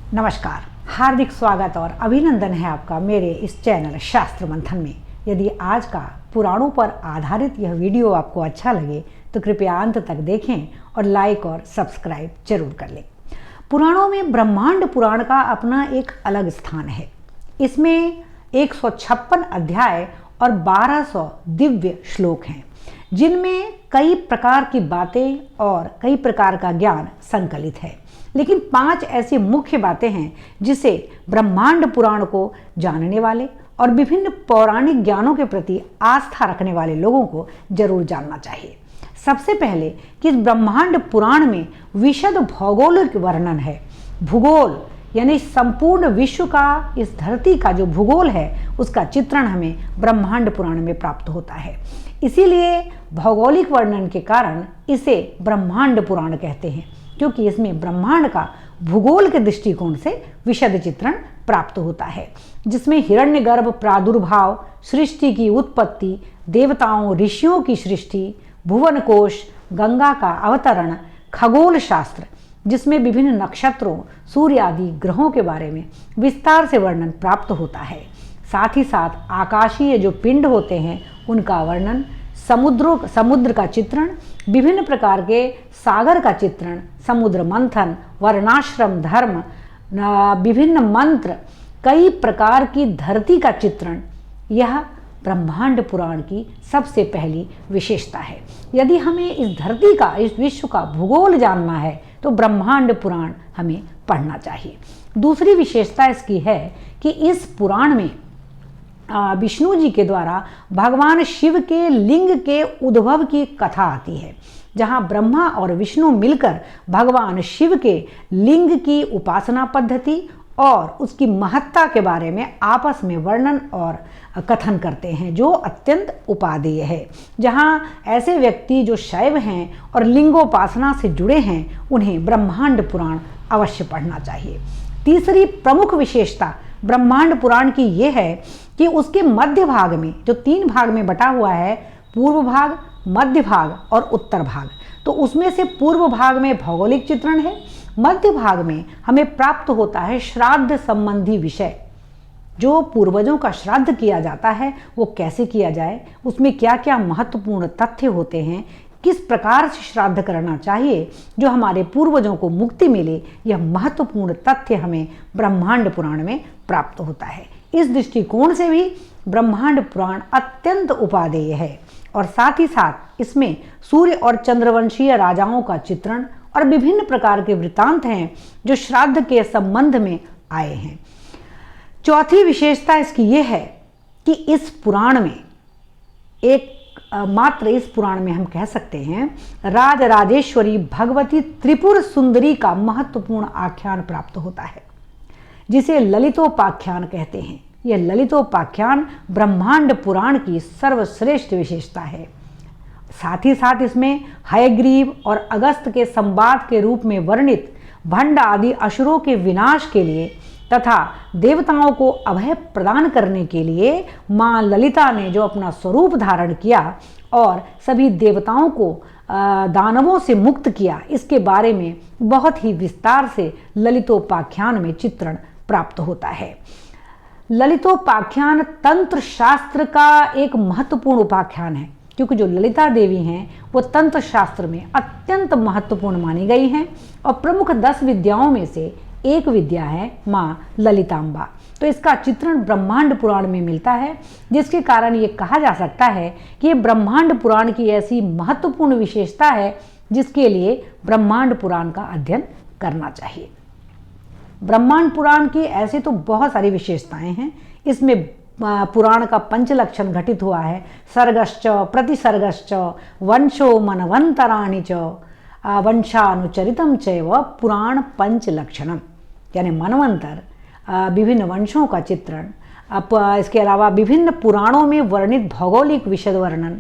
नमस्कार, हार्दिक स्वागत और अभिनंदन है आपका मेरे इस चैनल शास्त्र मंथन में। यदि आज का पुराणों पर आधारित यह वीडियो आपको अच्छा लगे तो कृपया अंत तक देखें और लाइक और सब्सक्राइब जरूर कर लें। पुराणों में ब्रह्मांड पुराण का अपना एक अलग स्थान है। इसमें 156 अध्याय और 1200 दिव्य श्लोक हैं, जिनमें कई प्रकार की बातें और कई प्रकार का ज्ञान संकलित है। लेकिन 5 ऐसी मुख्य बातें हैं जिसे ब्रह्मांड पुराण को जानने वाले और विभिन्न पौराणिक ज्ञानों के प्रति आस्था रखने वाले लोगों को जरूर जानना चाहिए। सबसे पहले कि इस ब्रह्मांड पुराण में विशद भौगोलिक वर्णन है। भूगोल यानी संपूर्ण विश्व का, इस धरती का जो भूगोल है उसका चित्रण हमें ब्रह्मांड पुराण में प्राप्त होता है। इसीलिए भौगोलिक वर्णन के कारण इसे ब्रह्मांड पुराण कहते हैं, क्योंकि इसमें ब्रह्मांड का भूगोल के दृष्टिकोण से विशद चित्रण प्राप्त होता है, जिसमें हिरण्यगर्भ प्रादुर्भाव, सृष्टि की उत्पत्ति, देवताओं ऋषियों की सृष्टि, भुवन कोश, गंगा का अवतरण, खगोल शास्त्र जिसमें विभिन्न नक्षत्रों, सूर्य आदि ग्रहों के बारे में विस्तार से वर्णन प्राप्त होता है। साथ ही साथ आकाशीय जो पिंड होते हैं उनका वर्णन, समुद्र का चित्रण, विभिन्न प्रकार के सागर का चित्रण, समुद्र मंथन, वर्णाश्रम धर्म, विभिन्न मंत्र, कई प्रकार की धरती का चित्रण, यह ब्रह्मांड पुराण की सबसे पहली विशेषता है। यदि हमें इस धरती का, इस विश्व का भूगोल जानना है तो ब्रह्मांड पुराण हमें पढ़ना चाहिए। दूसरी विशेषता इसकी है कि इस पुराण में विष्णु जी के द्वारा भगवान शिव के लिंग के उद्भव की कथा आती है, जहां ब्रह्मा और विष्णु मिलकर भगवान शिव के लिंग की उपासना पद्धति और उसकी महत्ता के बारे में आपस में वर्णन और कथन करते हैं, जो अत्यंत उपादेय है। जहां ऐसे व्यक्ति जो शैव हैं और लिंगोपासना से जुड़े हैं, उन्हें ब्रह्मांड पुराण अवश्य पढ़ना चाहिए। तीसरी प्रमुख विशेषता ब्रह्मांड पुराण की यह है कि उसके मध्य भाग में, जो 3 भाग में बटा हुआ है, पूर्व भाग, मध्य भाग और उत्तर भाग, तो उसमें से पूर्व भाग में भौगोलिक चित्रण है, मध्य भाग में हमें प्राप्त होता है श्राद्ध संबंधी विषय। जो पूर्वजों का श्राद्ध किया जाता है वो कैसे किया जाए, उसमें क्या क्या महत्वपूर्ण तथ्य होते हैं, किस प्रकार से श्राद्ध करना चाहिए जो हमारे पूर्वजों को मुक्ति मिले, यह महत्वपूर्ण तथ्य हमें ब्रह्मांड पुराण में प्राप्त होता है। इस दृष्टिकोण से भी ब्रह्मांड पुराण अत्यंत उपादेय है। और साथ ही साथ इसमें सूर्य और चंद्रवंशीय राजाओं का चित्रण और विभिन्न प्रकार के वृतांत हैं जो श्राद्ध के संबंध में आए हैं। चौथी विशेषता इसकी यह है कि इस पुराण में मात्र इस पुराण में हम कह सकते हैं राजराजेश्वरी भगवती त्रिपुर सुंदरी का महत्वपूर्ण आख्यान प्राप्त होता है, जिसे ललितोपाख्यान कहते हैं। यह ललितोपाख्यान ब्रह्मांड पुराण की सर्वश्रेष्ठ विशेषता है। साथ ही साथ इसमें हयग्रीव और अगस्त के संवाद के रूप में वर्णित भंड आदि असुरों के विनाश के लिए तथा देवताओं को अभय प्रदान करने के लिए माँ ललिता ने जो अपना स्वरूप धारण किया और सभी देवताओं को दानवों से मुक्त किया, इसके बारे में बहुत ही विस्तार से ललितोपाख्यान में चित्रण प्राप्त होता है। ललितोपाख्यान तंत्र शास्त्र का एक महत्वपूर्ण उपाख्यान है, क्योंकि जो ललिता देवी हैं वो तंत्र शास्त्र में अत्यंत महत्वपूर्ण मानी गई हैं और प्रमुख 10 विद्याओं में से एक विद्या है माँ ललितांबा। तो इसका चित्रण ब्रह्मांड पुराण में मिलता है, जिसके कारण ये कहा जा सकता है कि ये ब्रह्मांड पुराण की ऐसी महत्वपूर्ण विशेषता है जिसके लिए ब्रह्मांड पुराण का अध्ययन करना चाहिए। ब्रह्मांड पुराण की ऐसे तो बहुत सारी विशेषताएं हैं। इसमें पुराण का पंचलक्षण घटित हुआ है, सर्गश्च प्रतिसर्गश्च वंशो मनवंतराणि च वंशानुचरितम चैव पुराण पंचलक्षणम, यानी मनवंतर, विभिन्न वंशों का चित्रण, इसके अलावा विभिन्न पुराणों में वर्णित भौगोलिक विशद वर्णन,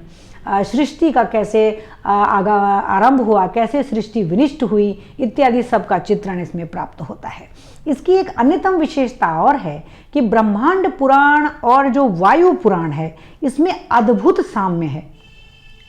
सृष्टि का कैसे आरंभ हुआ, कैसे सृष्टि विनिष्ट हुई, इत्यादि सब का चित्रण इसमें प्राप्त होता है। इसकी एक अन्यतम विशेषता और है कि ब्रह्मांड पुराण और जो वायु पुराण है इसमें अद्भुत साम्य है।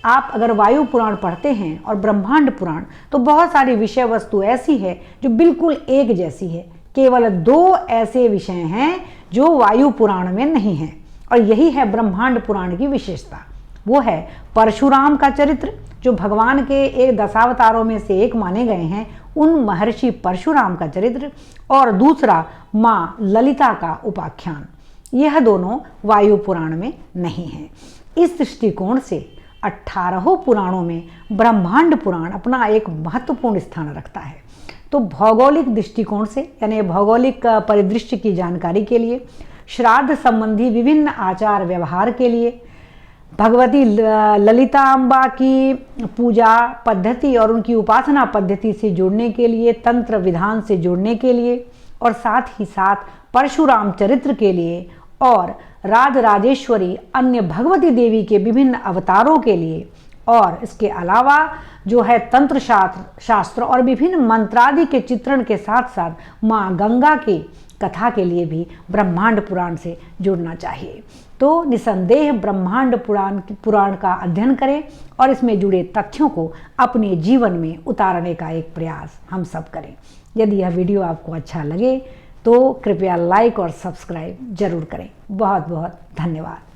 आप अगर वायु पुराण पढ़ते हैं और ब्रह्मांड पुराण, तो बहुत सारी विषय वस्तु ऐसी है जो बिल्कुल एक जैसी है, केवल 2 ऐसे विषय हैं जो वायु पुराण में नहीं हैं, और यही है ब्रह्मांड पुराण की विशेषता। वो है परशुराम का चरित्र, जो भगवान के एक दशावतारों में से एक माने गए हैं, उन महर्षि परशुराम का चरित्र, और दूसरा माँ ललिता का उपाख्यान। यह दोनों वायु पुराण में नहीं हैं। इस दृष्टिकोण से 18 पुराणों में ब्रह्मांड पुराण अपना एक महत्वपूर्ण स्थान रखता है। तो भौगोलिक दृष्टिकोण से, यानी भौगोलिक परिदृश्य की जानकारी के लिए, श्राद्ध संबंधी विभिन्न आचार व्यवहार के लिए, भगवती ललिता अम्बा की पूजा पद्धति और उनकी उपासना पद्धति से जुड़ने के लिए, तंत्र विधान से जुड़ने के लिए, और साथ ही साथ परशुराम चरित्र के लिए, और राजराजेश्वरी अन्य भगवती देवी के विभिन्न अवतारों के लिए, और इसके अलावा जो है तंत्र शास्त्र और विभिन्न मंत्रादि के चित्रण के साथ साथ माँ गंगा की कथा के लिए भी ब्रह्मांड पुराण से जुड़ना चाहिए। तो निसंदेह ब्रह्मांड पुराण का अध्ययन करें और इसमें जुड़े तथ्यों को अपने जीवन में उतारने का एक प्रयास हम सब करें। यदि यह वीडियो आपको अच्छा लगे तो कृपया लाइक और सब्सक्राइब जरूर करें। बहुत बहुत धन्यवाद।